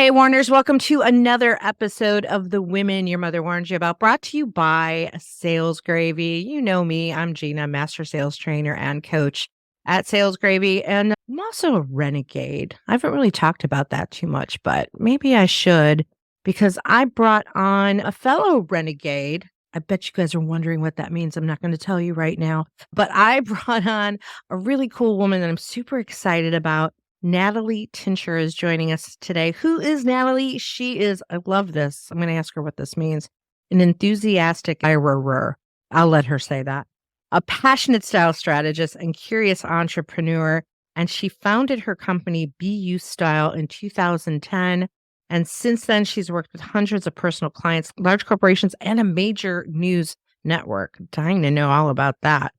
Hey, Warners, welcome to another episode of The Women Your Mother Warned You About, brought to you by Sales Gravy. You know me, I'm Gina, master sales trainer and coach at Sales Gravy, and I'm also a renegade. I haven't really talked about that too much, but maybe I should, because I brought on a fellow renegade. I bet you guys are wondering what that means. I'm not going to tell you right now, but I brought on a really cool woman that I'm super excited about. Natalie Tincher is joining us today. Who is Natalie? She is, I love this. I'm going to ask her what this means. An enthusiastic hirer. I'll let her say that. A passionate style strategist and curious entrepreneur. And she founded her company BU Style in 2010. And since then, she's worked with hundreds of personal clients, large corporations, and a major news network. Dying to know all about that.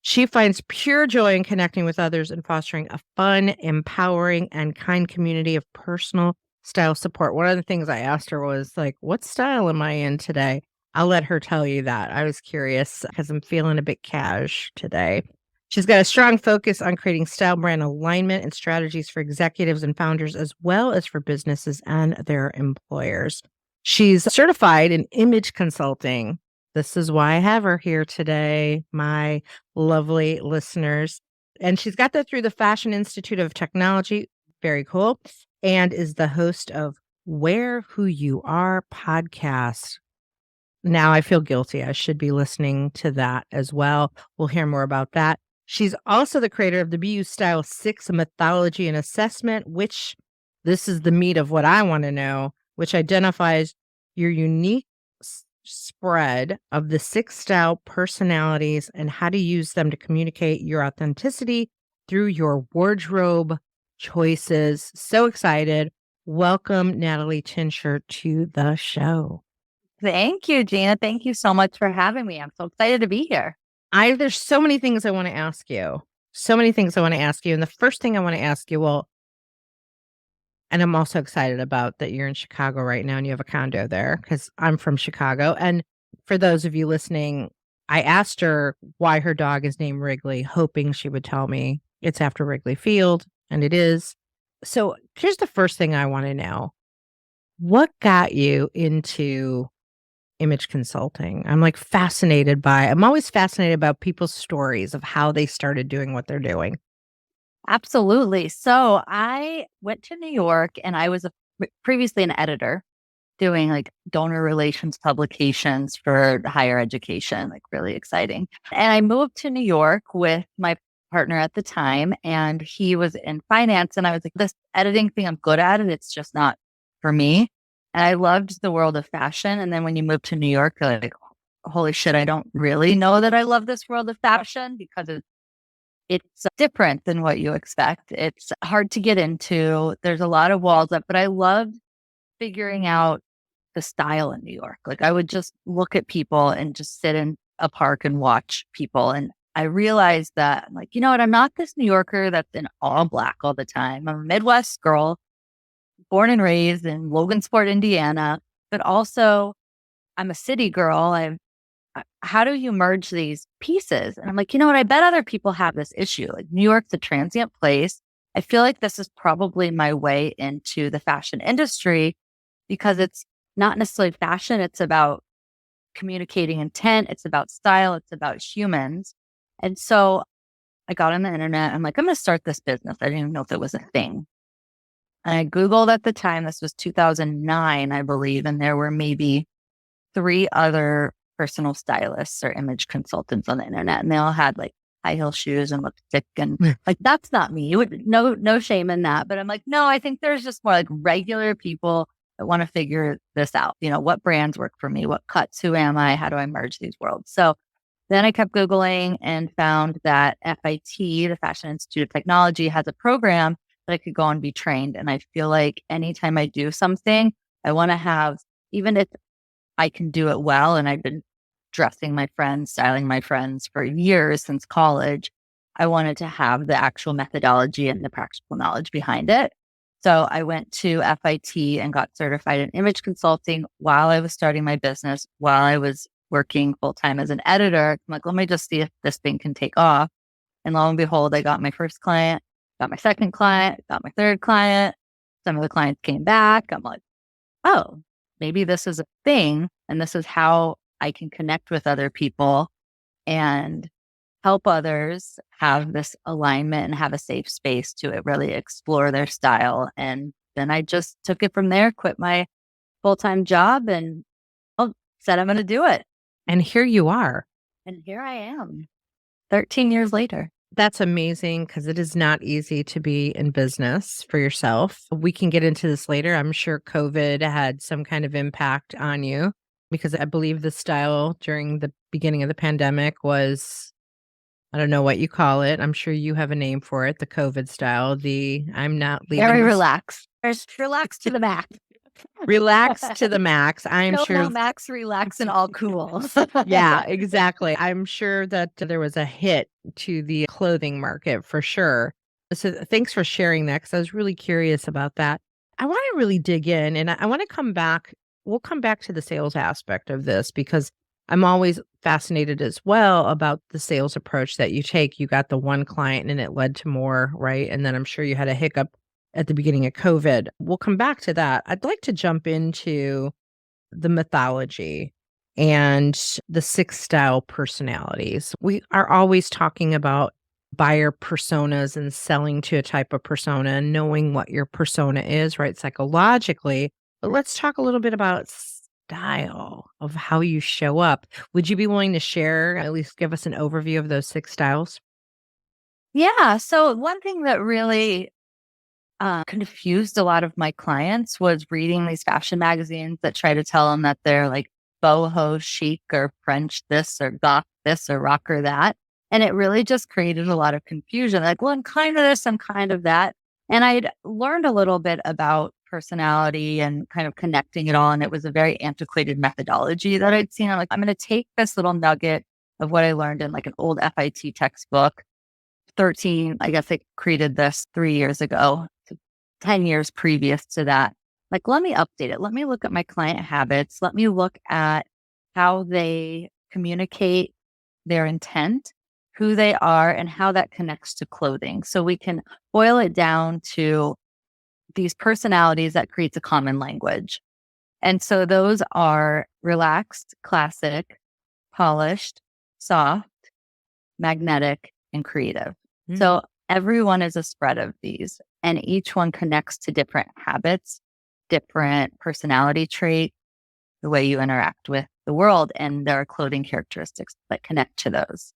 She finds pure joy in connecting with others and fostering a fun, empowering, and kind community of personal style support. One of the things I asked her was like, what style am I in today? I'll let her tell you that. I was curious because I'm feeling a bit cash today. She's got a strong focus on creating style brand alignment and strategies for executives and founders, as well as for businesses and their employers. She's certified in image consulting. This is why I have her here today, my lovely listeners. And she's got that through the Fashion Institute of Technology. Very cool. And is the host of Wear Who You Are podcast. Now I feel guilty. I should be listening to that as well. We'll hear more about that. She's also the creator of the BU Style 6 Methodology and Assessment, which this is the meat of what I want to know, which identifies your unique spread of the 6 style personalities and how to use them to communicate your authenticity through your wardrobe choices. So excited. Welcome, Natalie Tincher, to the show. Thank you, Gina. Thank you so much for having me. I'm so excited to be here. There's so many things I want to ask you. And the first thing I want to ask you, and I'm also excited about that you're in Chicago right now and you have a condo there because I'm from Chicago. And for those of you listening, I asked her why her dog is named Wrigley, hoping she would tell me it's after Wrigley Field, and it is. So here's the first thing I want to know. What got you into image consulting? I'm always fascinated about people's stories of how they started doing what they're doing. Absolutely. So I went to New York and I was previously an editor doing like donor relations publications for higher education, like really exciting. And I moved to New York with my partner at the time, and he was in finance. And I was like, this editing thing, I'm good at it. It's just not for me. And I loved the world of fashion. And then when you move to New York, you're like, holy shit, I don't really know that I love this world of fashion because it's different than what you expect. It's hard to get into. There's a lot of walls up, but I loved figuring out the style in New York. Like I would just look at people and just sit in a park and watch people. And I realized that, like, you know what? I'm not this New Yorker that's in all black all the time. I'm a Midwest girl, born and raised in Logansport, Indiana, but also I'm a city girl. How do you merge these pieces? And I'm like, you know what? I bet other people have this issue. Like New York's a transient place. I feel like this is probably my way into the fashion industry because it's not necessarily fashion. It's about communicating intent. It's about style. It's about humans. And so I got on the internet. I'm like, I'm going to start this business. I didn't even know if it was a thing. And I Googled at the time, this was 2009, I believe. And there were maybe 3 other personal stylists or image consultants on the internet. And they all had like high heel shoes and lipstick. And like, that's not me. You would no shame in that. But I'm like, no, I think there's just more like regular people that want to figure this out. You know, what brands work for me? What cuts? Who am I? How do I merge these worlds? So then I kept Googling and found that FIT, the Fashion Institute of Technology, has a program that I could go and be trained. And I feel like anytime I do something, I want to have, even if I can do it well, and I've been dressing my friends, styling my friends for years since college, I wanted to have the actual methodology and the practical knowledge behind it. So I went to FIT and got certified in image consulting while I was starting my business, while I was working full time as an editor. I'm like, let me just see if this thing can take off. And lo and behold, I got my first client, got my second client, got my third client. Some of the clients came back. I'm like, oh, maybe this is a thing. And this is how I can connect with other people and help others have this alignment and have a safe space to really explore their style. And then I just took it from there, quit my full-time job and said, I'm going to do it. And here you are. And here I am 13 years later. That's amazing because it is not easy to be in business for yourself. We can get into this later. I'm sure COVID had some kind of impact on you because I believe the style during the beginning of the pandemic was, I don't know what you call it. I'm sure you have a name for it, the COVID style. I'm not leaving. Very relaxed. Relaxed to the max. Relaxed to the max. I'm sure. No, max, relax, and all cool. Yeah, exactly. I'm sure that there was a hit to the clothing market for sure. So thanks for sharing that because I was really curious about that. I want to really dig in and I want to come back. We'll come back to the sales aspect of this because I'm always fascinated as well about the sales approach that you take. You got the one client and it led to more, right? And then I'm sure you had a hiccup at the beginning of COVID. We'll come back to that. I'd like to jump into the mythology and the 6 style personalities. We are always talking about buyer personas and selling to a type of persona and knowing what your persona is, right? Psychologically. But let's talk a little bit about style of how you show up. Would you be willing to share, at least give us an overview of those 6 styles? Yeah. So one thing that really confused a lot of my clients was reading these fashion magazines that try to tell them that they're like boho chic or French this or goth this or rocker that. And it really just created a lot of confusion. Like, well, I'm kind of this, I'm kind of that. And I'd learned a little bit about personality and kind of connecting it all. And it was a very antiquated methodology that I'd seen. I'm like, I'm going to take this little nugget of what I learned in like an old FIT textbook. 13, I guess I created this 3 years ago, 10 years previous to that. Like, let me update it. Let me look at my client habits. Let me look at how they communicate their intent, who they are, and how that connects to clothing. So we can boil it down to these personalities that creates a common language. And so those are relaxed, classic, polished, soft, magnetic, and creative. So everyone is a spread of these, and each one connects to different habits, different personality traits, the way you interact with the world, and there are clothing characteristics that connect to those.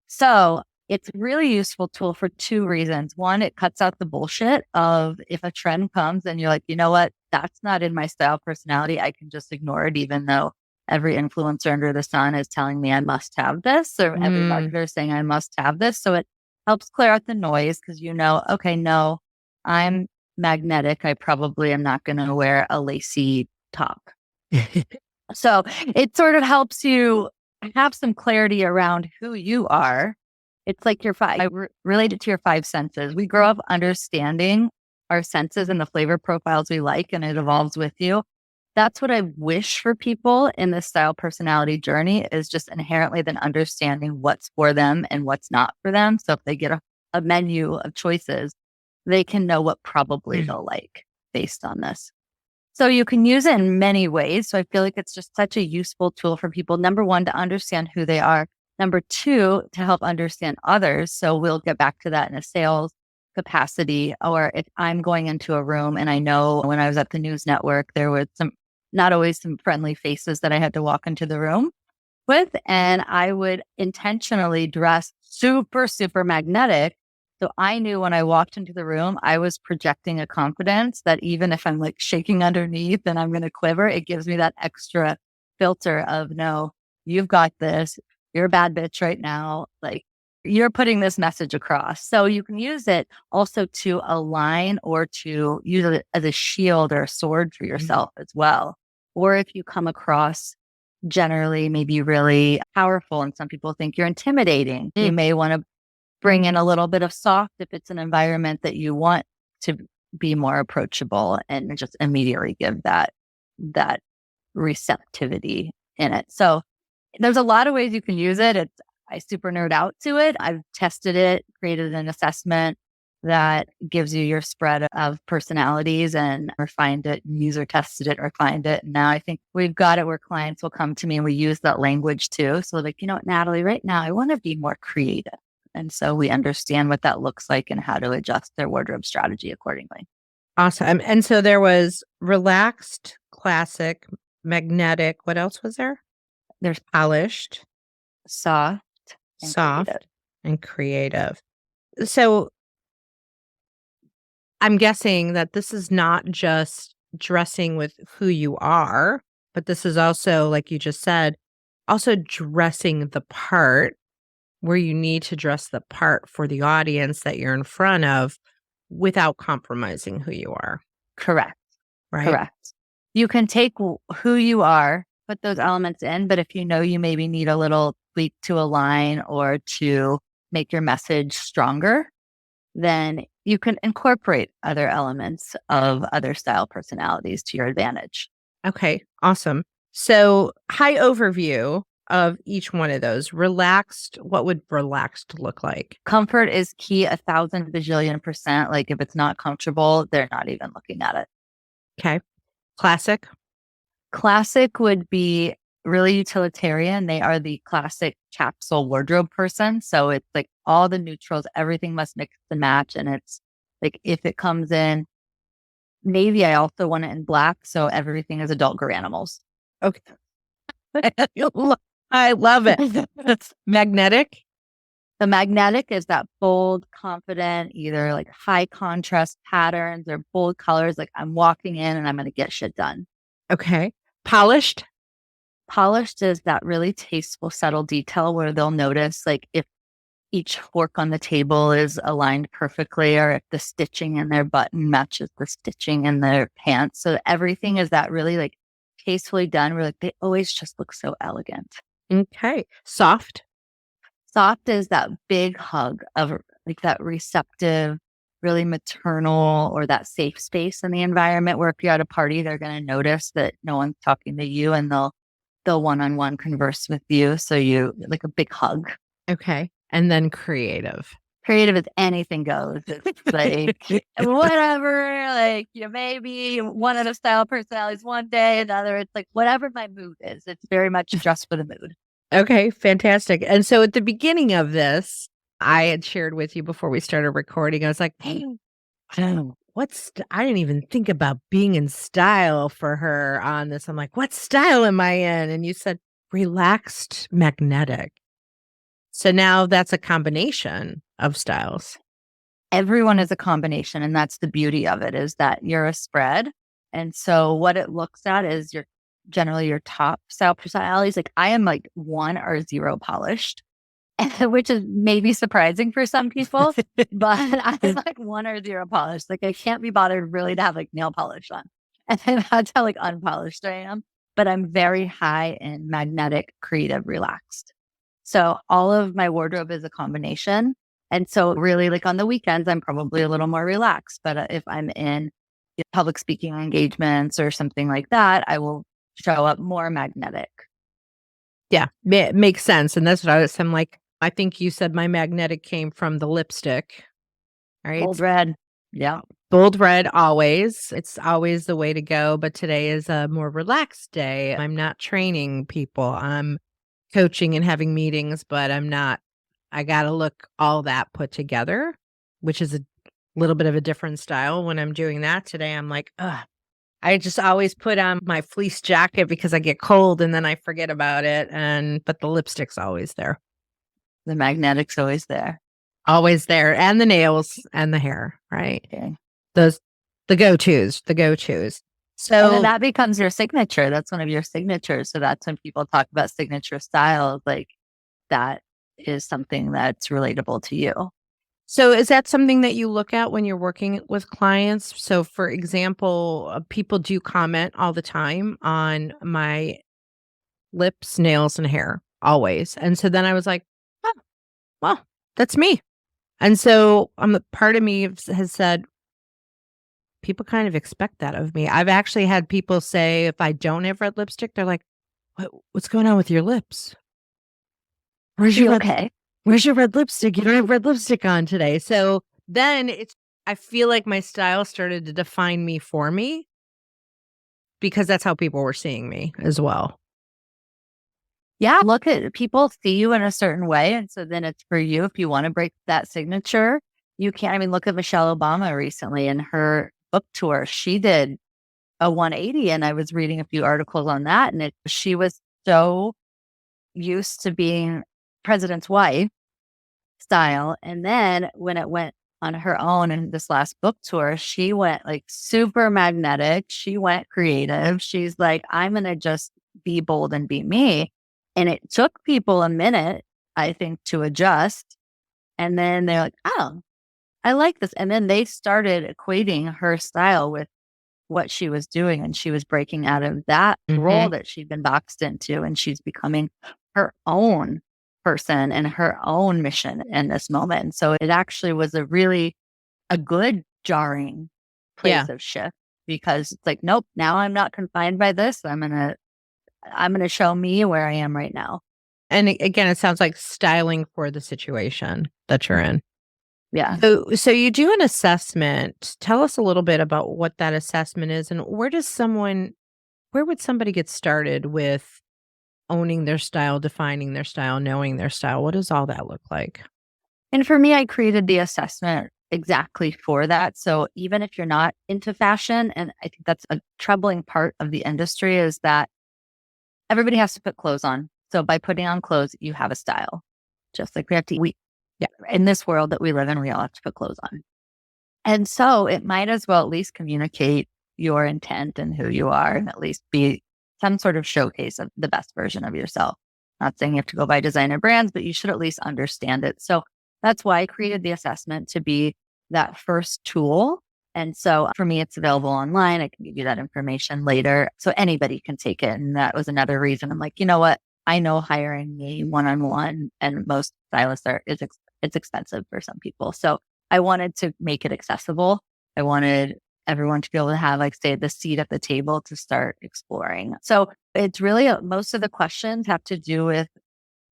So it's a really useful tool for 2 reasons. One, it cuts out the bullshit of if a trend comes and you're like, you know what, that's not in my style personality. I can just ignore it, even though every influencer under the sun is telling me I must have this, or every marketer is saying I must have this. So it helps clear out the noise because you know, okay, no, I'm magnetic. I probably am not going to wear a lacy top. So it sort of helps you have some clarity around who you are. It's like your I relate it to your 5 senses. We grow up understanding our senses and the flavor profiles we like, and it evolves with you. That's what I wish for people in this style personality journey is just inherently then understanding what's for them and what's not for them. So if they get a menu of choices, they can know what probably they'll like based on this. So you can use it in many ways. So I feel like it's just such a useful tool for people. Number 1, to understand who they are. Number 2, to help understand others. So we'll get back to that in a sales capacity. Or if I'm going into a room and I know when I was at the news network, there was not always some friendly faces that I had to walk into the room with. And I would intentionally dress super, super magnetic. So I knew when I walked into the room, I was projecting a confidence that even if I'm like shaking underneath and I'm going to quiver, it gives me that extra filter of, no, you've got this. You're a bad bitch right now. Like, you're putting this message across. So you can use it also to align or to use it as a shield or a sword for yourself as well. Or if you come across generally maybe really powerful and some people think you're intimidating, you may want to bring in a little bit of soft if it's an environment that you want to be more approachable and just immediately give that receptivity in it. So there's a lot of ways you can use it. I super nerd out to it. I've tested it, created an assessment, that gives you your spread of personalities and refined it, user tested it, refined it. And now I think we've got it where clients will come to me and we use that language too. So like, you know what, Natalie, right now I want to be more creative. And so we understand what that looks like and how to adjust their wardrobe strategy accordingly. Awesome. And so there was relaxed, classic, magnetic. What else was there? There's Polished, soft and soft, creative. and creative. So I'm guessing that this is not just dressing with who you are, but this is also, like you just said, also dressing the part where you need to dress the part for the audience that you're in front of without compromising who you are. Correct. Right. Correct. You can take who you are, put those elements in, but if you know you maybe need a little tweak to align or to make your message stronger, then you can incorporate other elements of other style personalities to your advantage. Okay, awesome. So, high overview of each one of those. Relaxed, what would relaxed look like? Comfort is key 1,000 bajillion percent. Like if it's not comfortable, they're not even looking at it. Okay. Classic? Classic would be really utilitarian. They are the classic capsule wardrobe person. So it's like all the neutrals, everything must mix and match. And it's like if it comes in navy, I also want it in black. So everything is adult girl animals. Okay. I love it. Magnetic? The magnetic is that bold, confident, either like high contrast patterns or bold colors. Like I'm walking in and I'm going to get shit done. Okay. Polished? Polished is that really tasteful, subtle detail where they'll notice like if each fork on the table is aligned perfectly or if the stitching in their button matches the stitching in their pants. So everything is that really like tastefully done where like they always just look so elegant. Okay. Soft? Soft is that big hug of like that receptive, really maternal or that safe space in the environment where if you're at a party, they're going to notice that no one's talking to you and they'll one-on-one converse with you. So you like a big hug. Okay. And then creative. Creative is anything goes. It's like whatever, like you may be one of the style personalities one day, another. It's like whatever my mood is. It's very much dressed for the mood. Okay, fantastic. And so at the beginning of this, I had shared with you before we started recording, I was like, hey, I don't know, I didn't even think about being in style for her on this. I'm like, what style am I in? And you said relaxed magnetic. So now that's a combination of styles. Everyone is a combination. And that's the beauty of it is that you're a spread. And so what it looks at is generally your top style personalities. Like I am like 1 or 0 polished, which is maybe surprising for some people, but I'm like 1 or 0 polished. Like I can't be bothered really to have like nail polish on. And that's how like unpolished I am. But I'm very high in magnetic, creative, relaxed. So all of my wardrobe is a combination. And so really like on the weekends, I'm probably a little more relaxed. But if I'm in public speaking engagements or something like that, I will show up more magnetic. Yeah, it makes sense. And that's what I'm like, I think you said my magnetic came from the lipstick, right? Bold red. Yeah. Bold red always. It's always the way to go. But today is a more relaxed day. I'm not training people. I'm coaching and having meetings, but I got to look all that put together, which is a little bit of a different style. When I'm doing that today, I'm like, ugh. I just always put on my fleece jacket because I get cold and then I forget about it. But the lipstick's always there. The magnetic's always there. Always there. And the nails and the hair, right? Okay. The go-tos. So and then that becomes your signature. That's one of your signatures. So that's when people talk about signature styles, like that is something that's relatable to you. So is that something that you look at when you're working with clients? So for example, people do comment all the time on my lips, nails, and hair, always. And so then I was like, oh, well, that's me. And so part of me has said, people kind of expect that of me. I've actually had people say if I don't have red lipstick, they're like, what's going on with your lips? Where's your red lipstick? You don't have red lipstick on today. So then I feel like my style started to define me for me because that's how people were seeing me as well. Yeah. Look at people see you in a certain way. And so then it's for you. If you want to break that signature, you can. I mean, look at Michelle Obama recently in her book tour. She did a 180, and I was reading a few articles on that. And she was so used to being president's wife style. And then when it went on her own in this last book tour, she went like super magnetic. She went creative. She's like, I'm going to just be bold and be me. And it took people a minute, I think, to adjust. And then they're like, oh, I like this. And then they started equating her style with what she was doing. And she was breaking out of that role that she'd been boxed into. And she's becoming her own person and her own mission in this moment. So it actually was a good jarring place of shift, because it's like, nope, now I'm not confined by this. I'm going to show me where I am right now. And again, it sounds like styling for the situation that you're in. Yeah. So you do an assessment. Tell us a little bit about what that assessment is, and where would somebody get started with owning their style, defining their style, knowing their style? What does all that look like? And for me, I created the assessment exactly for that. So even if you're not into fashion, and I think that's a troubling part of the industry, is that everybody has to put clothes on. So by putting on clothes, you have a style. Just like we have to eat. In this world that we live in, we all have to put clothes on. And so it might as well at least communicate your intent and who you are, and at least be some sort of showcase of the best version of yourself. Not saying you have to go buy designer brands, but you should at least understand it. So that's why I created the assessment, to be that first tool. And so for me, it's available online. I can give you that information later, so anybody can take it. And that was another reason I'm like, you know what? I know hiring me one-on-one, and most stylists it's expensive for some people. So I wanted to make it accessible. I wanted everyone to be able to have, like, say, the seat at the table to start exploring. So it's really most of the questions have to do with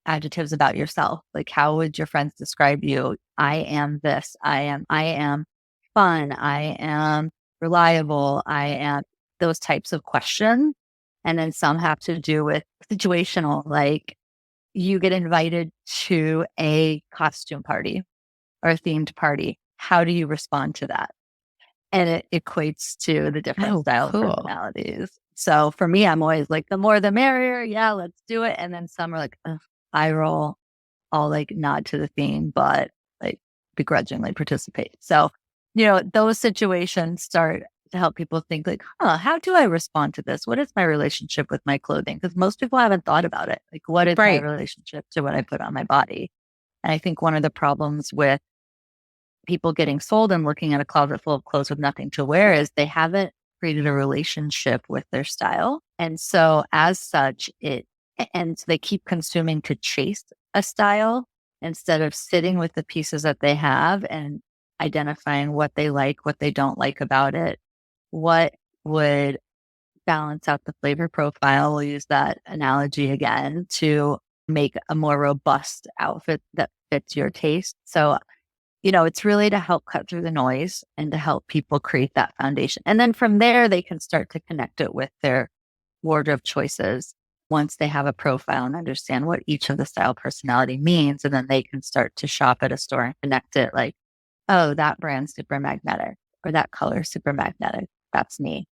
adjectives about yourself. Like, how would your friends describe you? I am this. I am fun. I am reliable. I am those types of questions. And then some have to do with situational, like you get invited to a costume party or a themed party. How do you respond to that? And it equates to the different style personalities. So for me, I'm always like, the more the merrier. Yeah, let's do it. And then some are like, eye roll. I'll like nod to the theme, but like begrudgingly participate. So, those situations start to help people think like, how do I respond to this? What is my relationship with my clothing? Because most people haven't thought about it. Like, what is my relationship to what I put on my body? And I think one of the problems with people getting sold and looking at a closet full of clothes with nothing to wear is they haven't created a relationship with their style. And so as such, and so they keep consuming to chase a style instead of sitting with the pieces that they have and identifying what they like, what they don't like about it, what would balance out the flavor profile. We'll use that analogy again to make a more robust outfit that fits your taste. So, it's really to help cut through the noise and to help people create that foundation. And then from there, they can start to connect it with their wardrobe choices once they have a profile and understand what each of the style personality means. And then they can start to shop at a store and connect it like, oh, that brand's super magnetic, or that color super magnetic. That's me.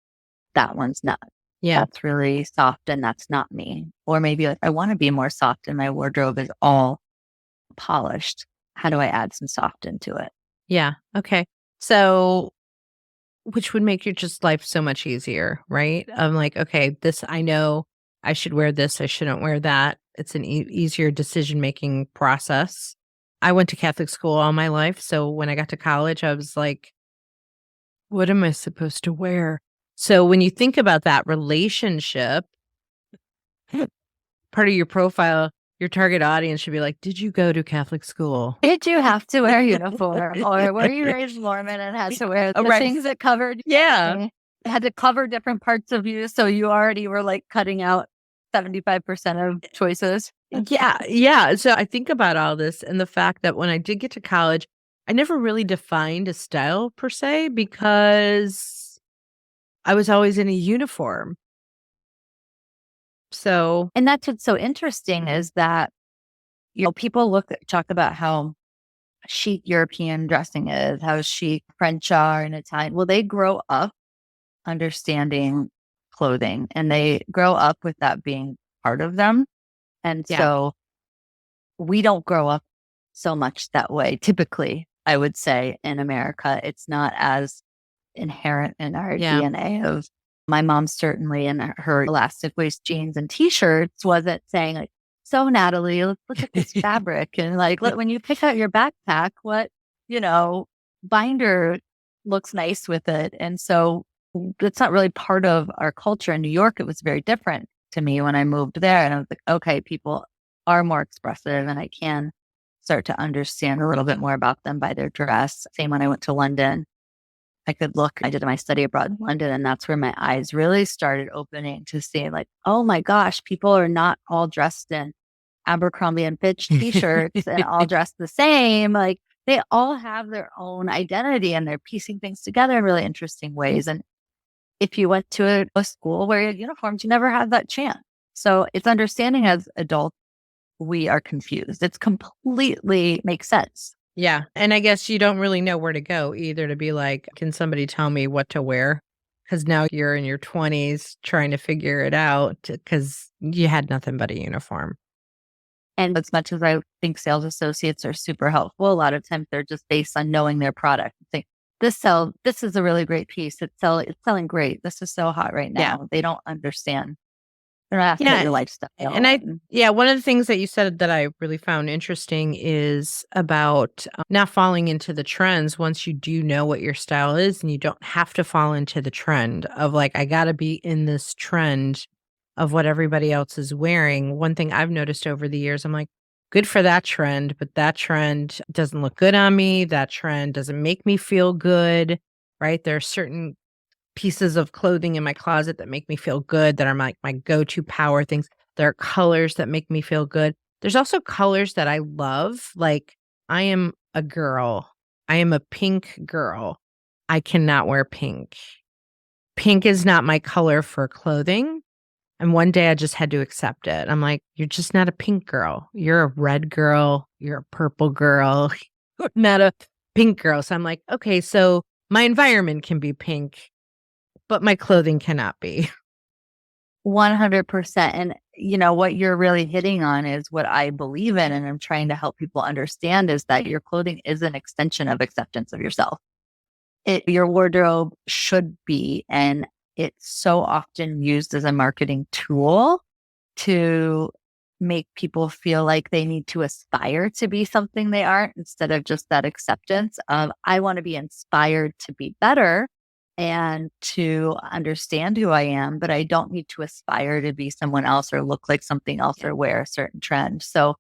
That one's not. Yeah. That's really soft and that's not me. Or maybe like, I want to be more soft and my wardrobe is all polished. How do I add some soft into it? Yeah. Okay. So, which would make your just life so much easier, right? I'm like, okay, this, I know I should wear this. I shouldn't wear that. It's an easier decision-making process. I went to Catholic school all my life. So when I got to college, I was like, what am I supposed to wear? So when you think about that relationship, part of your profile, your target audience should be like, did you go to Catholic school? Did you have to wear a uniform? Or were you raised Mormon and had to wear the things that covered? Yeah. Had to cover different parts of you. So you already were like cutting out 75% of choices. Yeah. Yeah. So I think about all this and the fact that when I did get to college, I never really defined a style per se because I was always in a uniform. So, And that's what's so interesting is that, people talk about how chic European dressing is, how chic French are and Italian. Well, they grow up understanding clothing and they grow up with that being part of them. And yeah, so we don't grow up so much that way. Typically, I would say in America, it's not as inherent in our yeah. DNA of my mom certainly in her elastic waist jeans and t-shirts wasn't saying like, so Natalie, let's look at this fabric and like, when you pick out your backpack, what, you know, binder looks nice with it. And so it's not really part of our culture. In New York, it was very different to me when I moved there. And I was like, okay, people are more expressive and I can start to understand a little bit more about them by their dress. Same when I went to London. I did my study abroad in London, and that's where my eyes really started opening to seeing like, oh my gosh, people are not all dressed in Abercrombie and Fitch t-shirts and all dressed the same. Like they all have their own identity and they're piecing things together in really interesting ways. And if you went to a school where you had uniforms, you never had that chance. So it's understanding as adults, we are confused. It's completely makes sense. Yeah. And I guess you don't really know where to go either to be like, can somebody tell me what to wear? Because now you're in your 20s trying to figure it out because you had nothing but a uniform. And as much as I think sales associates are super helpful, a lot of times they're just based on knowing their product. Think this is a really great piece. It's selling great. This is so hot right Yeah. now. They don't understand. They're not asking about Yeah. your lifestyle. And one of the things that you said that I really found interesting is about not falling into the trends once you do know what your style is and you don't have to fall into the trend of like, I got to be in this trend of what everybody else is wearing. One thing I've noticed over the years, I'm like, good for that trend, but that trend doesn't look good on me. That trend doesn't make me feel good, right? There are certain pieces of clothing in my closet that make me feel good, that are like my go-to power things. There are colors that make me feel good. There's also colors that I love. Like I am a girl. I am a pink girl. I cannot wear pink. Pink is not my color for clothing. And one day I just had to accept it. I'm like, you're just not a pink girl. You're a red girl. You're a purple girl. You're not a pink girl. So I'm like, okay, so my environment can be pink, but my clothing cannot be. 100%. And what you're really hitting on is what I believe in. And I'm trying to help people understand is that your clothing is an extension of acceptance of yourself. Your wardrobe should be, and it's so often used as a marketing tool to make people feel like they need to aspire to be something they aren't instead of just that acceptance of, I want to be inspired to be better and to understand who I am, but I don't need to aspire to be someone else or look like something else or wear a certain trend. So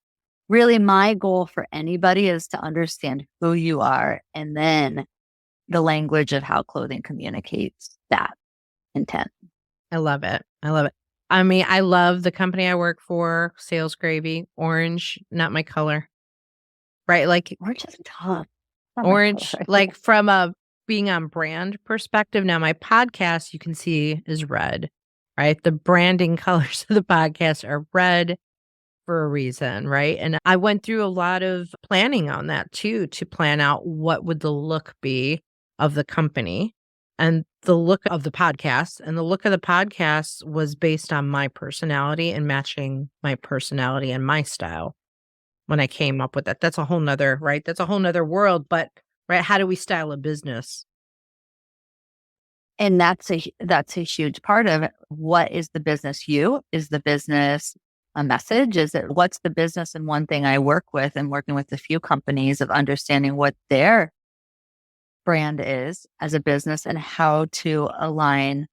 really my goal for anybody is to understand who you are and then the language of how clothing communicates that intent. I love it. I love it. I mean, I love the company I work for, Sales Gravy. Orange, not my color. Right? Like Orange is tough. Not my orange, color. like from a being on brand perspective. Now, my podcast you can see is red, right? The branding colors of the podcast are red for a reason, right? And I went through a lot of planning on that too, to plan out what would the look be of the company and the look of the podcast. And the look of the podcast was based on my personality and matching my personality and my style when I came up with that. That's a whole nother, right? That's a whole nother world. But right, how do we style a business? And that's a huge part of it. What is the business is the business a message? Is it what's the business? And one thing I work with and working with a few companies of understanding what their brand is as a business and how to align,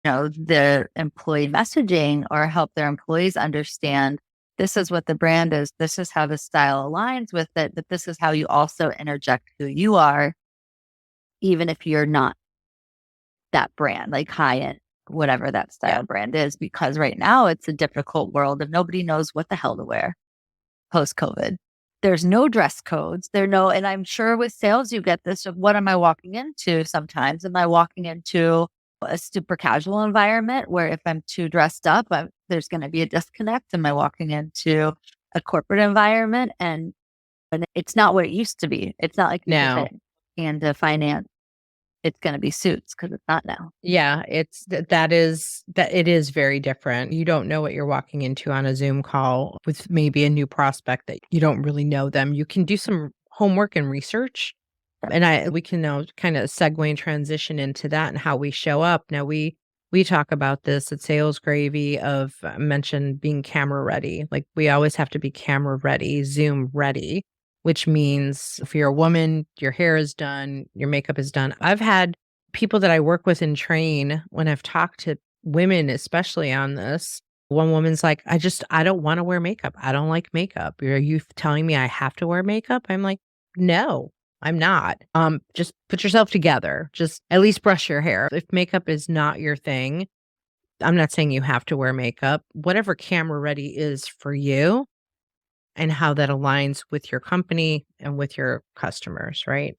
the employee messaging or help their employees understand this is what the brand is. This is how the style aligns with it, but this is how you also interject who you are, even if you're not that brand, like high end, whatever that style brand is, because right now it's a difficult world and nobody knows what the hell to wear post COVID. there's no dress codes. And I'm sure with sales, you get this of what am I walking into sometimes? Am I walking into a super casual environment where if I'm too dressed up, there's going to be a disconnect? Am I walking into a corporate environment and it's not what it used to be? It's not like you can No. say, and finance, it's going to be suits because it's not now. Yeah, it's that it is very different. You don't know what you're walking into on a Zoom call with maybe a new prospect that you don't really know them. You can do some homework and research, and we can now kind of segue and transition into that and how we show up. Now we talk about this at Sales Gravy of mentioned being camera ready. Like we always have to be camera ready, Zoom ready, which means if you're a woman, your hair is done, your makeup is done. I've had people that I work with and train when I've talked to women, especially on this. One woman's like, I don't want to wear makeup. I don't like makeup. Are you telling me I have to wear makeup? I'm like, no, I'm not. Just put yourself together. Just at least brush your hair. If makeup is not your thing, I'm not saying you have to wear makeup. Whatever camera ready is for you and how that aligns with your company and with your customers, right?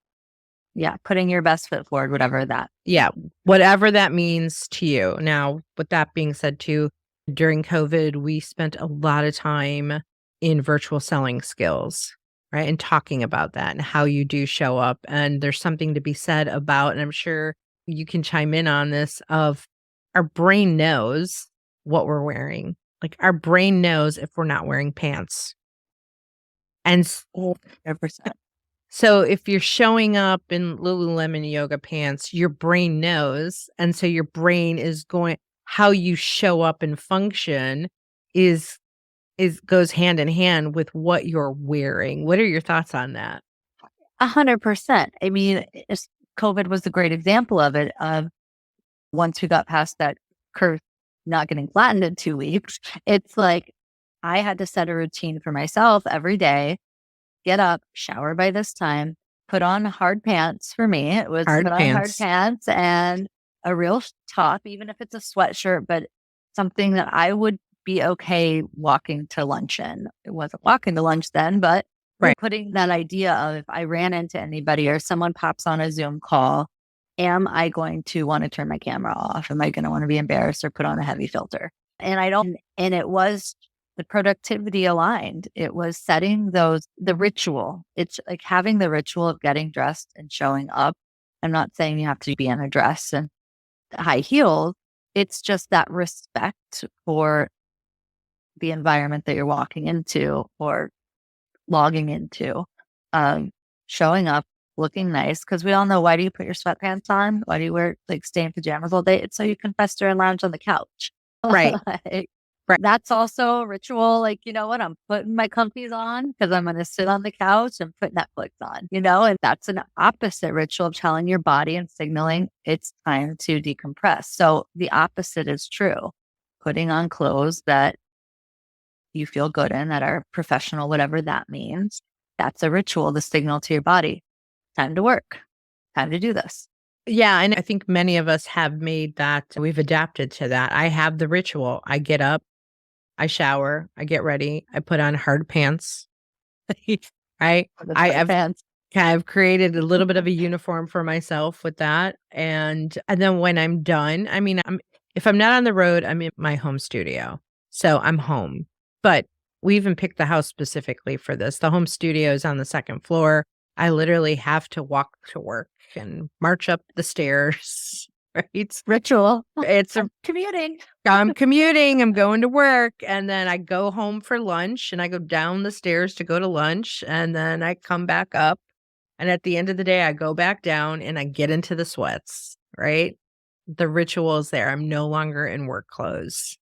Yeah. Putting your best foot forward, whatever that. Yeah, whatever that means to you. Now, with that being said too, during COVID, we spent a lot of time in virtual selling skills, right? And talking about that and how you do show up. And there's something to be said about, and I'm sure you can chime in on this, of our brain knows what we're wearing. Like our brain knows if we're not wearing pants. And 100%. so if you're showing up in Lululemon yoga pants, your brain knows. And so your brain is going, how you show up and function is goes hand in hand with what you're wearing. What are your thoughts on that? 100%. I mean, COVID was a great example of it. Once we got past that curve, not getting flattened in 2 weeks, it's like I had to set a routine for myself every day, get up, shower by this time, put on hard pants. For me, it was Hard put on hard pants. pants and a real top, even if it's a sweatshirt, but something that I would be okay walking to lunch in. It wasn't walking to lunch then, but Right. putting that idea of if I ran into anybody or someone pops on a Zoom call, am I going to want to turn my camera off? Am I going to want to be embarrassed or put on a heavy filter? And I don't, and it was the productivity aligned. It was setting the ritual. It's like having the ritual of getting dressed and showing up. I'm not saying you have to be in a dress and high heels. It's just that respect for the environment that you're walking into or logging into, showing up, looking nice. Cause we all know, why do you put your sweatpants on? Why do you stay in pajamas all day? It's so you can fester and lounge on the couch. Right. Like, Right. that's also a ritual. Like, you know what? I'm putting my comfies on because I'm going to sit on the couch and put Netflix on, and that's an opposite ritual of telling your body and signaling it's time to decompress. So the opposite is true. Putting on clothes that you feel good in, that are professional, whatever that means. That's a ritual, the signal to your body. Time to work, time to do this. Yeah. And I think many of us have made that, we've adapted to that. I have the ritual. I get up, I shower, I get ready, I put on hard pants. Right. Pants. I've created a little bit of a uniform for myself with that. And then when I'm done, I mean, if I'm not on the road, I'm in my home studio. So I'm home. But we even picked the house specifically for this. The home studio is on the second floor. I literally have to walk to work and march up the stairs. Right. Ritual. It's Commuting. I'm commuting, I'm going to work, and then I go home for lunch, and I go down the stairs to go to lunch, and then I come back up, and at the end of the day, I go back down, and I get into the sweats, right? The ritual is there. I'm no longer in work clothes.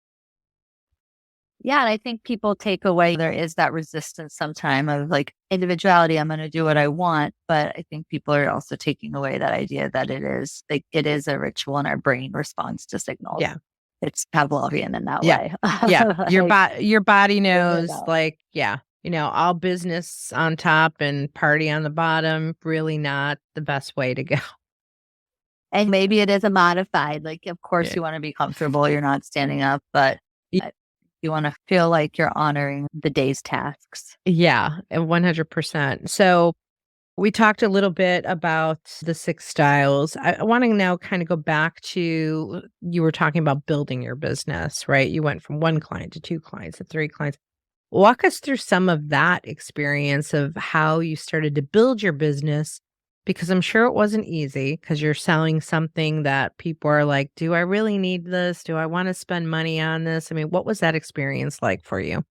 Yeah. And I think people take away, there is that resistance sometime of like individuality. I'm going to do what I want. But I think people are also taking away that idea that it is a ritual and our brain responds to signals. Yeah. It's Pavlovian in that Yeah. way. Yeah. Your body knows, out. like, yeah, all business on top and party on the bottom, really not the best way to go. And maybe it is a modified, like, of course Yeah. you want to be comfortable. You're not standing up, but Yeah. You want to feel like you're honoring the day's tasks. Yeah, and 100%. So we talked a little bit about the 6 styles. I wanna now kinda go back to you were talking about building your business, right? You went from 1 client to 2 clients to 3 clients. Walk us through some of that experience of how you started to build your business, because I'm sure it wasn't easy because 'cause you're selling something that people are like, "Do I really need this? Do I wanna spend money on this?" I mean, what was that experience like for you?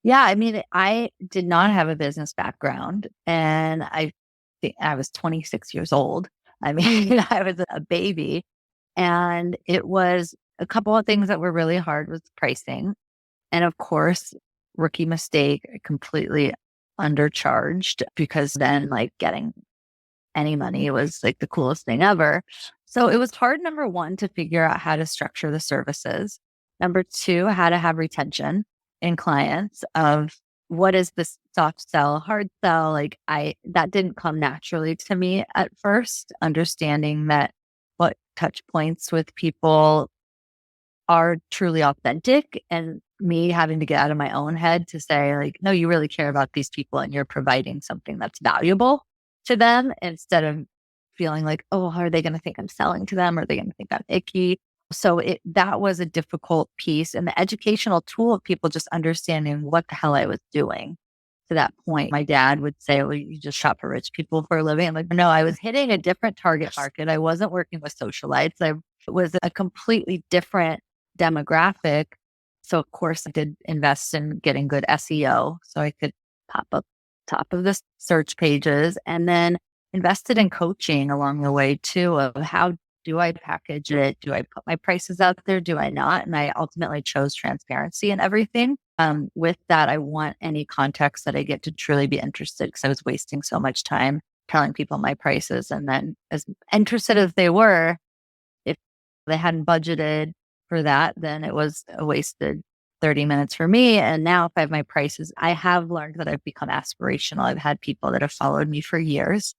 Yeah, I mean, I did not have a business background, and I think I was 26 years old. I mean, I was a baby, and it was a couple of things that were really hard was pricing. And of course, rookie mistake, I completely undercharged because then like getting any money was like the coolest thing ever. So it was hard, number one, to figure out how to structure the services. Number two, how to have retention in clients of what is this soft sell, hard sell. That didn't come naturally to me at first, understanding that what touch points with people are truly authentic, and me having to get out of my own head to say like, no, you really care about these people and you're providing something that's valuable to them, instead of feeling like, oh, are they going to think I'm selling to them? Are they going to think I'm icky? So that was a difficult piece, and the educational tool of people just understanding what the hell I was doing. To that point, my dad would say, well, you just shop for rich people for a living. I'm like, no, I was hitting a different target market. I wasn't working with socialites. I was a completely different demographic. So of course I did invest in getting good SEO so I could pop up top of the search pages, and then invested in coaching along the way too of how do I package it? Do I put my prices out there? Do I not? And I ultimately chose transparency in everything. With that, I want any context that I get to truly be interested, because I was wasting so much time telling people my prices. And then, as interested as they were, if they hadn't budgeted for that, then it was a wasted 30 minutes for me. And now, if I have my prices, I have learned that I've become aspirational. I've had people that have followed me for years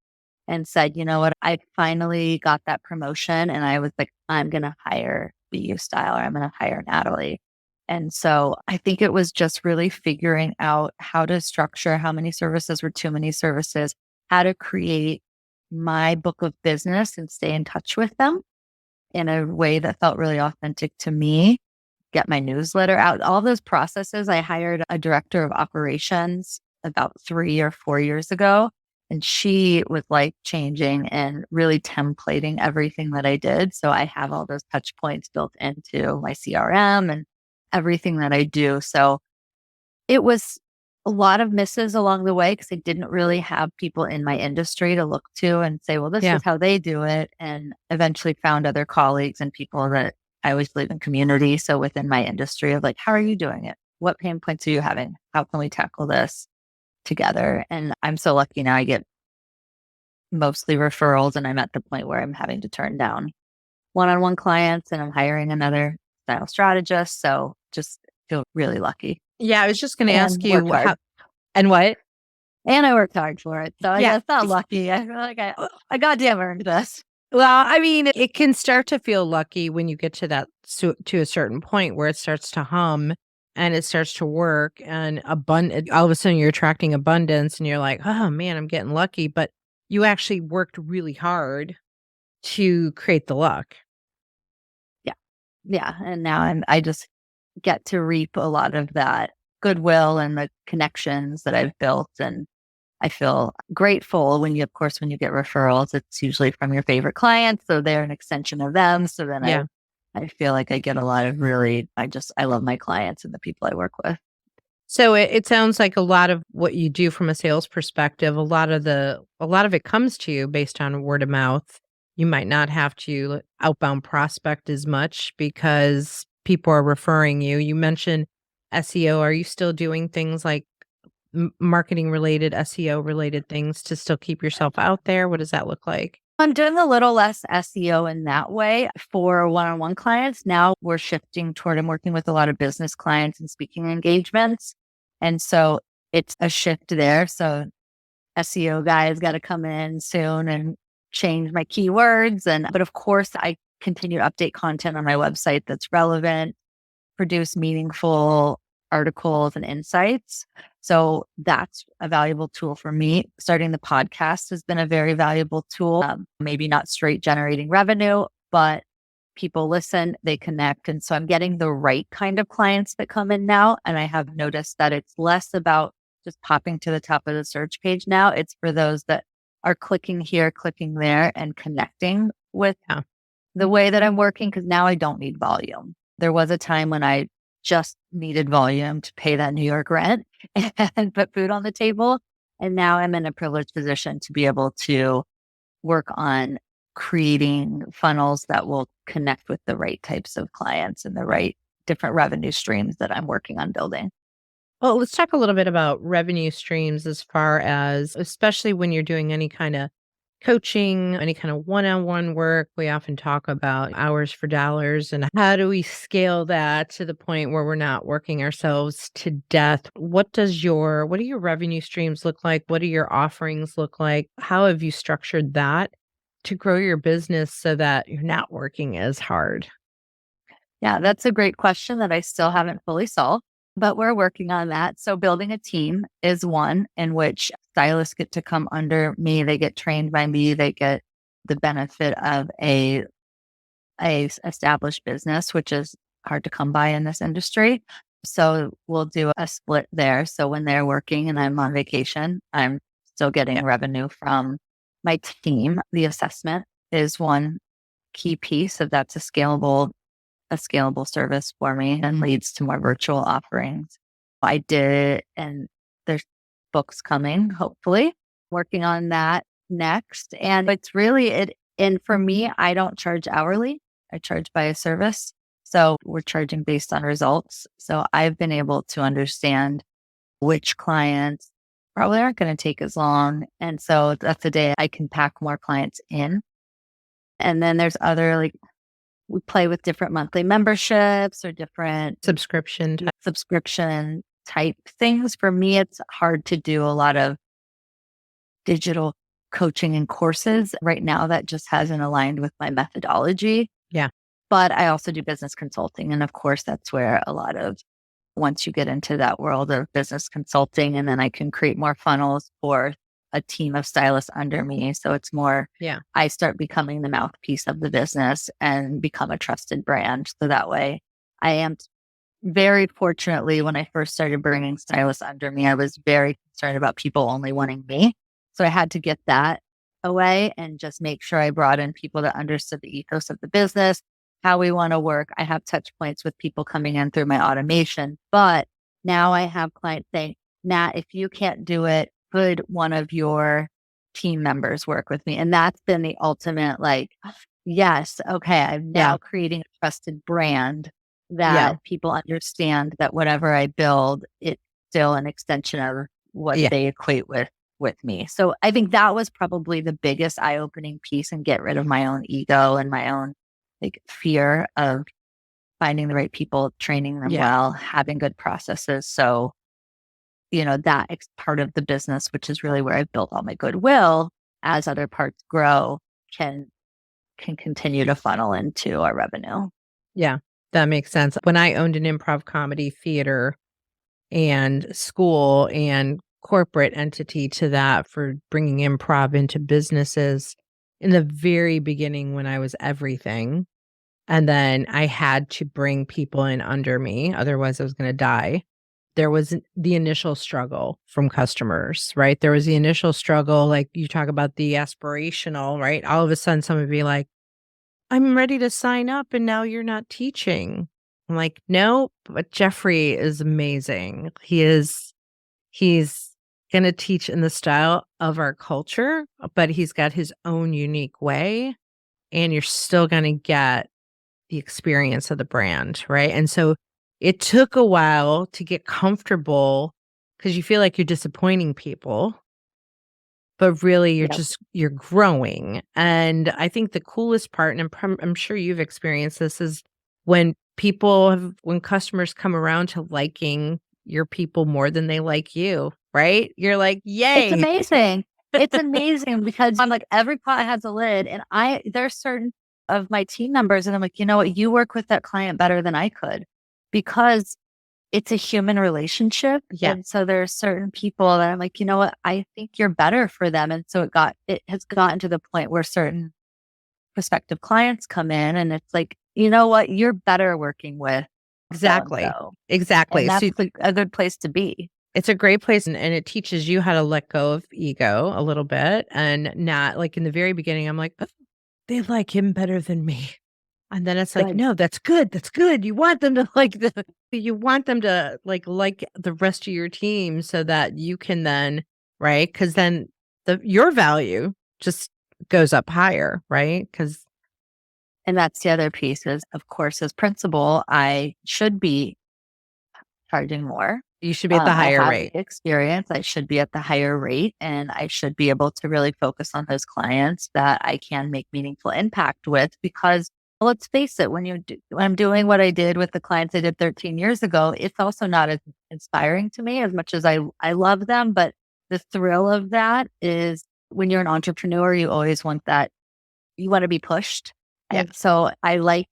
and said, you know what, I finally got that promotion. And I was like, I'm going to hire BU Style, or I'm going to hire Natalie. And so I think it was just really figuring out how to structure how many services were too many services, how to create my book of business and stay in touch with them in a way that felt really authentic to me, get my newsletter out, all those processes. I hired a director of operations about 3 or 4 years ago, and she was life changing and really templating everything that I did. So I have all those touch points built into my CRM and everything that I do. So it was a lot of misses along the way because I didn't really have people in my industry to look to and say, well, this Yeah. is how they do it. And eventually found other colleagues and people that I always believe in community. So within my industry of like, how are you doing it? What pain points are you having? How can we tackle this together? And I'm so lucky now I get mostly referrals, and I'm at the point where I'm having to turn down one-on-one clients, and I'm hiring another style strategist. So just feel really lucky Yeah, I was just gonna and ask worked you hard. how and what? And I worked hard for it. So I Yeah. guess not lucky. I feel like I goddamn earned this. Well, I mean, it can start to feel lucky when you get to that to a certain point where it starts to hum and it starts to work and all of a sudden you're attracting abundance and you're like, "Oh man, I'm getting lucky." But you actually worked really hard to create the luck. Yeah. Yeah. And now I just get to reap a lot of that goodwill and the connections that I've built. And I feel grateful when of course, when you get referrals, it's usually from your favorite clients. So they're an extension of them. So then Yeah. I feel like I get a lot of really, I love my clients and the people I work with. So it sounds like a lot of what you do from a sales perspective, a lot of it comes to you based on word of mouth. You might not have to outbound prospect as much because people are referring you. You mentioned SEO. Are you still doing things like marketing related, SEO related things to still keep yourself out there? What does that look like? I'm doing a little less SEO in that way for one-on-one clients. Now we're shifting toward, I'm working with a lot of business clients and speaking engagements. And so it's a shift there. So SEO guys got to come in soon and change my keywords. But of course I continue to update content on my website that's relevant produce meaningful articles and insights. So that's a valuable tool for me. Starting the podcast has been a very valuable tool. Maybe not straight generating revenue, but people listen, they connect. And so I'm getting the right kind of clients that come in now. And I have noticed that it's less about just popping to the top of the search page now. It's for those that are clicking here, clicking there, and connecting with the way that I'm working, because now I don't need volume. There was a time when I just needed volume to pay that New York rent and put food on the table. And now I'm in a privileged position to be able to work on creating funnels that will connect with the right types of clients and the right different revenue streams that I'm working on building. Well, let's talk a little bit about revenue streams as far as, especially when you're doing any kind of coaching, any kind of one-on-one work. We often talk about hours for dollars and how do we scale that to the point where we're not working ourselves to death? What do your revenue streams look like? What do your offerings look like? How have you structured that to grow your business so that you're not working as hard? Yeah, that's a great question that I still haven't fully solved, but we're working on that. So building a team is one in which stylists get to come under me. They get trained by me. They get the benefit of a established business, which is hard to come by in this industry. So we'll do a split there. So when they're working and I'm on vacation, I'm still getting revenue from my team. The assessment is one key piece of that's a scalable service for me and leads to more virtual offerings. I did, and there's books coming, hopefully, working on that next. And it's really it. And for me, I don't charge hourly. I charge by a service. So we're charging based on results. So I've been able to understand which clients probably aren't going to take as long. And so that's the day I can pack more clients in. And then there's other we play with different monthly memberships or different subscription type things. For me, it's hard to do a lot of digital coaching and courses right now. That just hasn't aligned with my methodology. Yeah. But I also do business consulting. And of course, that's where once you get into that world of business consulting, and then I can create more funnels for a team of stylists under me. So it's more, I start becoming the mouthpiece of the business and become a trusted brand. So that way I am very fortunately, when I first started bringing stylists under me, I was very concerned about people only wanting me. So I had to get that away and just make sure I brought in people that understood the ethos of the business, how we want to work. I have touch points with people coming in through my automation, but now I have clients saying, Nat, if you can't do it, could one of your team members work with me? And that's been the ultimate, yes, okay, I'm now creating a trusted brand that people understand that whatever I build, it's still an extension of what they equate with me. So I think that was probably the biggest eye-opening piece, and get rid of my own ego and my own fear of finding the right people, training them well, having good processes. So that part of the business, which is really where I've built all my goodwill, as other parts grow, can continue to funnel into our revenue. Yeah, that makes sense. When I owned an improv comedy theater and school and corporate entity to that for bringing improv into businesses in the very beginning when I was everything, and then I had to bring people in under me, otherwise I was going to die. There was the initial struggle from customers, right? There was the initial struggle, like you talk about the aspirational, right? All of a sudden, someone would be like, I'm ready to sign up and now you're not teaching. I'm like, no, but Jeffrey is amazing. He's going to teach in the style of our culture, but he's got his own unique way, and you're still going to get the experience of the brand, right? And so it took a while to get comfortable because you feel like you're disappointing people, but really you're growing. And I think the coolest part, and I'm sure you've experienced this, is when when customers come around to liking your people more than they like you, right? You're like, yay. It's amazing. It's amazing because I'm like, every pot has a lid, and there's certain of my team members, and I'm like, you know what? You work with that client better than I could. because it's a human relationship. Yeah, And so there are certain people that I'm like, you know what, I think you're better for them. And so it has gotten to the point where certain prospective clients come in and it's like, you know what, you're better working with so and exactly. so. And Exactly. that's So a good place to be. it's a great place and it teaches you how to let go of ego a little bit and not like in the very beginning, I'm like, "Oh, they like him better than me." And then it's like, Good. "No, that's good. That's good." You want them to you want them to like the rest of your team so that you can then, right? Because then your value just goes up higher, right? Because And that's the other piece is, of course, as principal, I should be charging more. you should be at the I higher have the rate. experience. I should be at the higher rate and I should be able to really focus on those clients that I can make meaningful impact with because well, let's face it, when I'm doing what I did with the clients I did 13 years ago, it's also not as inspiring to me as much as I love them. But the thrill of that is when you're an entrepreneur, you always want that, you want to be pushed. Yeah. And so I like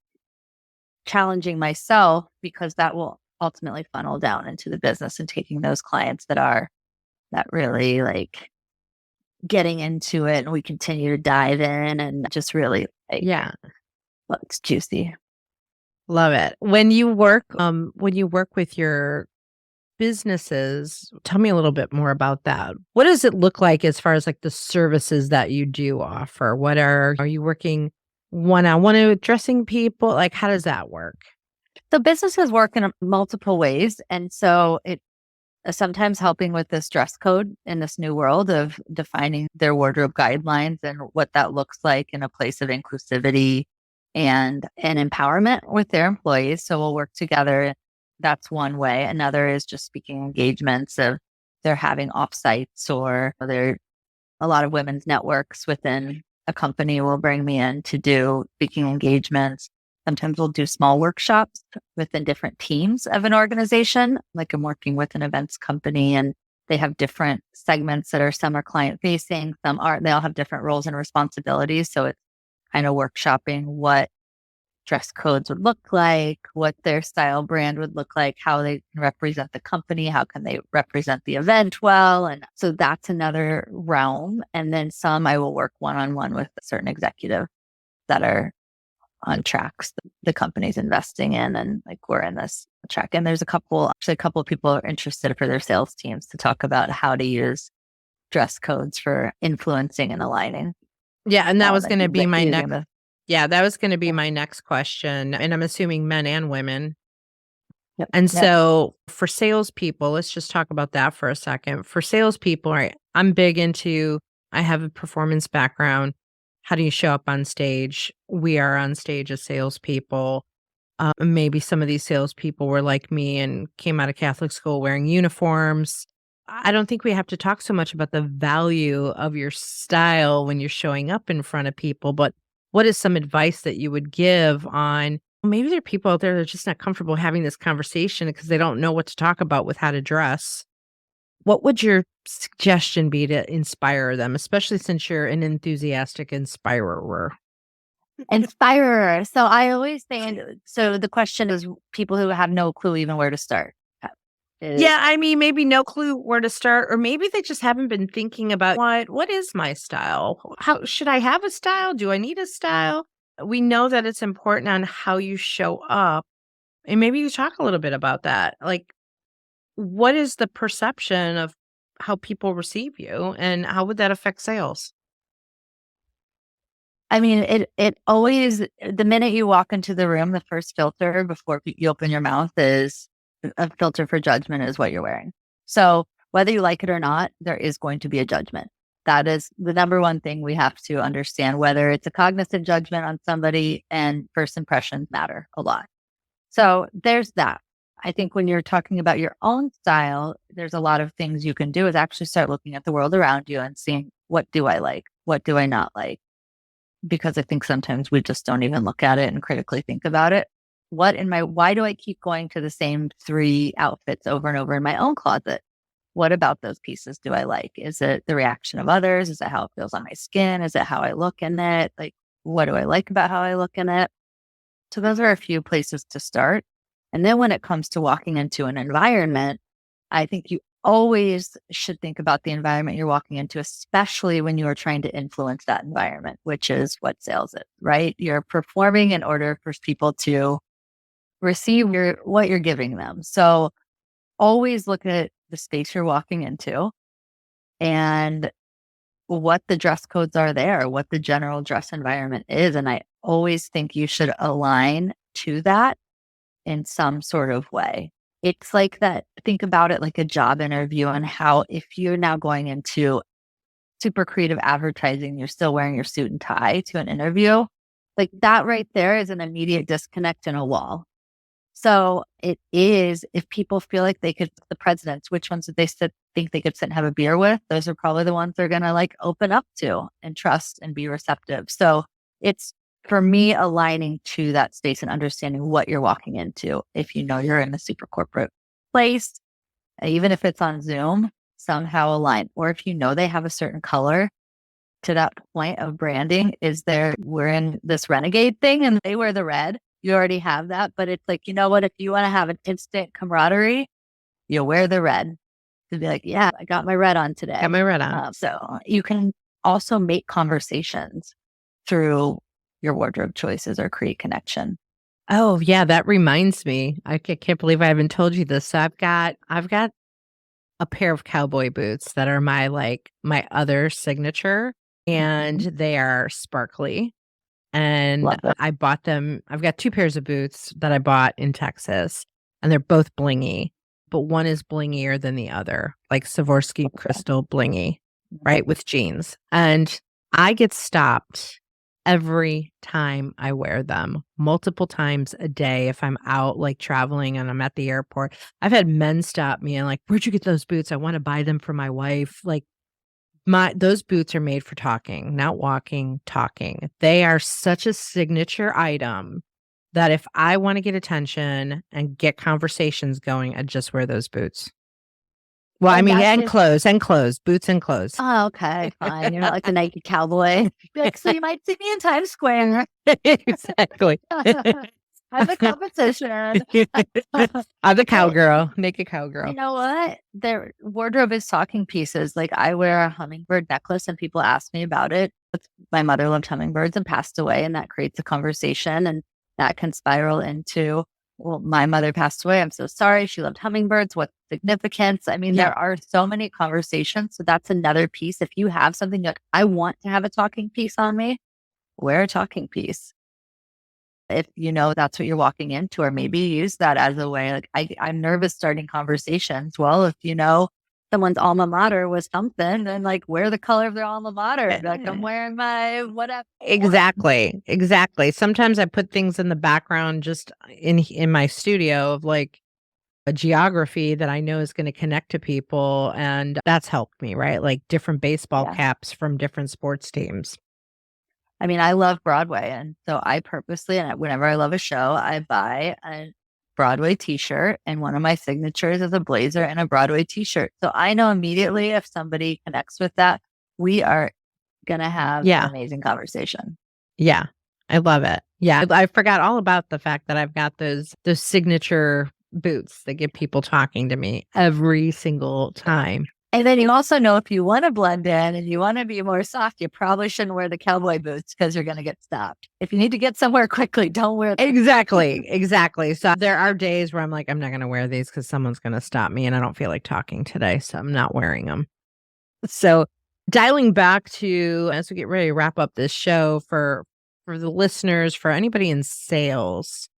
challenging myself because that will ultimately funnel down into the business and taking those clients that really like getting into it and we continue to dive in and just really like Yeah. well, it's juicy. Love it. When you work with your businesses, tell me a little bit more about that. What does it look like as far as like the services that you do offer? Are you working one-on-one with addressing people? Like how does that work? So businesses work in multiple ways. And so it sometimes helping with this dress code in this new world of defining their wardrobe guidelines and what that looks like in a place of inclusivity and empowerment with their employees. So we'll work together. That's one way. Another is just speaking engagements of they're having offsites or they're a lot of women's networks within a company will bring me in to do speaking engagements. Sometimes we'll do small workshops within different teams of an organization. Like I'm working with an events company and they have different segments that are some are client facing, some aren't. They all have different roles and responsibilities. So it's kind of workshopping what dress codes would look like, what their style brand would look like, how they can represent the company, how can they represent the event well. And so that's another realm. And then some I will work one-on-one with a certain executive that are on tracks the company's investing in. And like we're in this track. And there's actually a couple of people are interested for their sales teams to talk about how to use dress codes for influencing and aligning. Yeah, and that was going to be my Using next the Yeah, that was going to be my next question. And I'm assuming men and women. yep, And yep. so for salespeople, let's just talk about that for a second. For salespeople, right? I'm big into, I have a performance background. How do you show up on stage? We are on stage as salespeople. Maybe some of these salespeople were like me and came out of Catholic school wearing uniforms. I don't think we have to talk so much about the value of your style when you're showing up in front of people, but what is some advice that you would give on maybe there are people out there that are just not comfortable having this conversation because they don't know what to talk about with how to dress. What would your suggestion be to inspire them, especially since you're an enthusiastic inspirer? Inspirer. So I always think, so the question is people who have no clue even where to start. Is, Yeah, I mean, maybe no clue where to start, or maybe they just haven't been thinking about what is my style? How should I have a style? Do I need a style? We know that it's important on how you show up. And maybe you talk a little bit about that. Like, what is the perception of how people receive you and how would that affect sales? I mean, it always, the minute you walk into the room, the first filter before you open your mouth is a filter for judgment is what you're wearing. So whether you like it or not, there is going to be a judgment. That is the number one thing we have to understand, whether it's a cognitive judgment on somebody and first impressions matter a lot. So there's that. I think when you're talking about your own style, there's a lot of things you can do is actually start looking at the world around you and seeing what do I like? What do I not like? Because I think sometimes we just don't even look at it and critically think about it. Why do I keep going to the same three outfits over and over in my own closet? What about those pieces do I like? Is it the reaction of others? Is it how it feels on my skin? Is it how I look in it? Like, what do I like about how I look in it? So those are a few places to start. And then when it comes to walking into an environment, I think you always should think about the environment you're walking into, especially when you are trying to influence that environment, which is what sales is, right? You're performing in order for people to receive what you're giving them. So always look at the space you're walking into and what the dress codes are there, what the general dress environment is. And I always think you should align to that in some sort of way. It's like that. Think about it like a job interview and how if you're now going into super creative advertising, you're still wearing your suit and tie to an interview. Like that right there is an immediate disconnect in a wall. So it is, if people feel like they could, the presidents, which ones did they think they could sit and have a beer with? Those are probably the ones they're going to like open up to and trust and be receptive. So it's for me aligning to that space and understanding what you're walking into. If you know you're in a super corporate place, even if it's on Zoom, somehow align. Or if you know they have a certain color, to that point of branding, we're in this renegade thing and they wear the red. You already have that, but it's like, you know what? If you want to have an instant camaraderie, you wear the red to be like, yeah, I got my red on today. Got my red on. So you can also make conversations through your wardrobe choices or create connection. Oh yeah, that reminds me. I can't believe I haven't told you this. So I've got a pair of cowboy boots that are my other signature, and they are sparkly. And I bought them. I've got 2 pairs of boots that I bought in Texas, and they're both blingy, but one is blingier than the other, like Swarovski crystal blingy, right, with jeans. And I get stopped every time I wear them, multiple times a day if I'm out like traveling and I'm at the airport. I've had men stop me and like, "Where'd you get those boots? I want to buy them for my wife." Like those boots are made for talking, not walking, talking. They are such a signature item that if I want to get attention and get conversations going, I just wear those boots. Well, I mean, and clothes, boots and clothes. Oh, okay, fine. You're not like the Nike cowboy. Like, so you might see me in Times Square. Exactly. I'm the competition. I'm the cowgirl, naked cowgirl. You know what? Their wardrobe is talking pieces. Like I wear a hummingbird necklace and people ask me about it. My mother loved hummingbirds and passed away, and that creates a conversation and that can spiral into, well, my mother passed away. I'm so sorry. She loved hummingbirds. What's the significance? I mean, there are so many conversations. So that's another piece. If you have something like, I want to have a talking piece on me, wear a talking piece. If you know that's what you're walking into, or maybe use that as a way, like I'm nervous starting conversations. Well, if you know someone's alma mater was something, then like wear the color of their alma mater. Like I'm wearing my whatever. Exactly. Sometimes I put things in the background just in my studio of like a geography that I know is going to connect to people. And that's helped me, right? Like different baseball caps from different sports teams. I mean, I love Broadway. And so I purposely, and whenever I love a show, I buy a Broadway t-shirt. And one of my signatures is a blazer and a Broadway t-shirt. So I know immediately if somebody connects with that, we are going to have an amazing conversation. Yeah. I love it. Yeah. I forgot all about the fact that I've got those signature boots that get people talking to me every single time. And then you also know if you want to blend in and you want to be more soft, you probably shouldn't wear the cowboy boots because you're going to get stopped. If you need to get somewhere quickly, don't wear them. Exactly. So there are days where I'm like, I'm not going to wear these because someone's going to stop me and I don't feel like talking today. So I'm not wearing them. So dialing back to, as we get ready to wrap up this show for the listeners, for anybody in sales,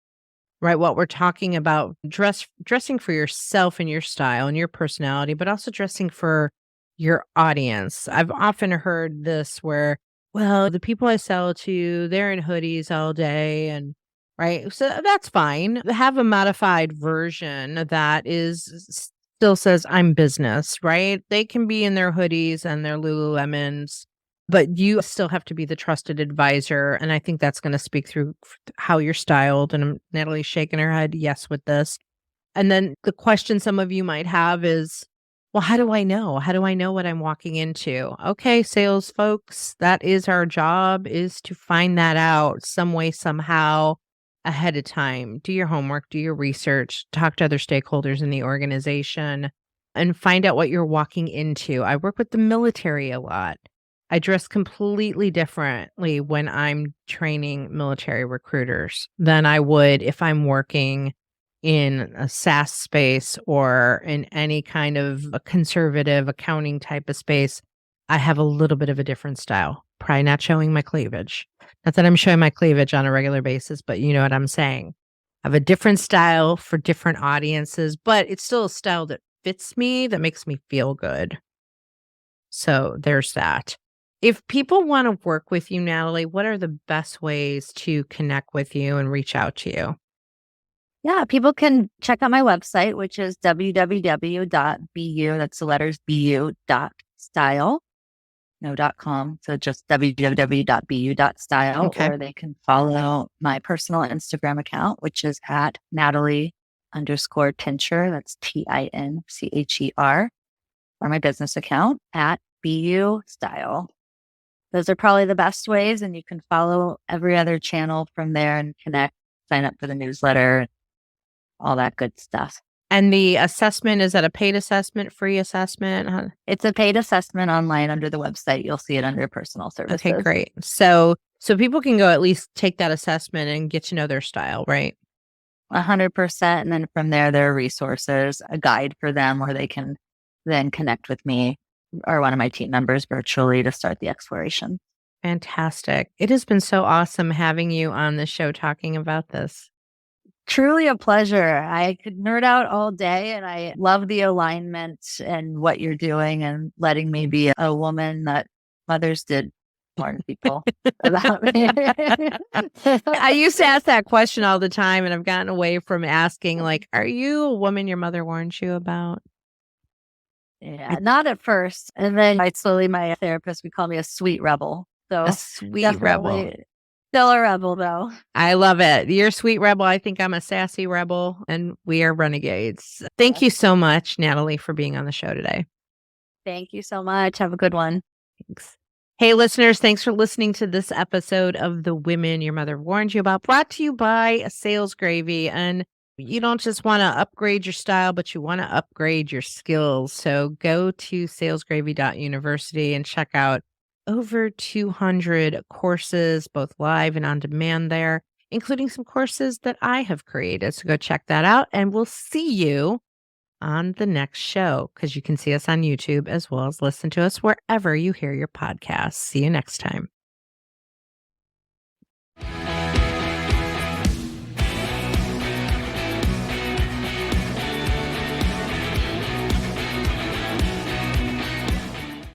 right? What we're talking about, dressing for yourself and your style and your personality, but also dressing for your audience. I've often heard this where, well, the people I sell to, they're in hoodies all day and right. So that's fine. Have a modified version that still says I'm business, right? They can be in their hoodies and their Lululemons, but you still have to be the trusted advisor. And I think that's going to speak through how you're styled. And Natalie's shaking her head yes with this. And then the question some of you might have is, well, how do I know? How do I know what I'm walking into? Okay, sales folks, that is our job, is to find that out some way, somehow. ahead of time. Do your homework, do your research, talk to other stakeholders in the organization, and find out what you're walking into. I work with the military a lot. I dress completely differently when I'm training military recruiters than I would if I'm working in a SaaS space or in any kind of a conservative accounting type of space. I have a little bit of a different style, probably not showing my cleavage. Not that I'm showing my cleavage on a regular basis, but you know what I'm saying. I have a different style for different audiences, but it's still a style that fits me, that makes me feel good. So there's that. If people want to work with you, Natalie, what are the best ways to connect with you and reach out to you? Yeah, people can check out my website, which is www.bu, that's the letters bu dot style, no .com. So just www.bu.style, Okay. or they can follow my personal Instagram account, which is at Natalie _Tincher. That's TINCHER, or my business account at BU Style. Those are probably the best ways. And you can follow every other channel from there and connect, sign up for the newsletter, all that good stuff. And the assessment, is that a paid assessment, free assessment? It's a paid assessment online under the website. You'll see it under personal services. Okay, great. So people can go at least take that assessment and get to know their style, right? 100%. And then from there are resources, a guide for them where they can then connect with me or one of my team members virtually to start the exploration. Fantastic. It has been so awesome having you on the show talking about this. Truly a pleasure. I could nerd out all day, and I love the alignment and what you're doing and letting me be a woman that mothers did warn people about me. I used to ask that question all the time, and I've gotten away from asking, like, are you a woman your mother warned you about? Yeah, not at first. And then my therapist would call me a sweet rebel. So A sweet rebel. Still a rebel, though. I love it. You're a sweet rebel. I think I'm a sassy rebel, and we are renegades. Thank you so much, Natalie, for being on the show today. Thank you so much. Have a good one. Thanks. Hey, listeners, thanks for listening to this episode of The Women Your Mother Warned You About, brought to you by Sales Gravy. And you don't just want to upgrade your style, but you want to upgrade your skills. So go to salesgravy.university and check out over 200 courses, both live and on demand there, including some courses that I have created. So go check that out, and we'll see you on the next show, because you can see us on YouTube as well as listen to us wherever you hear your podcasts. See you next time.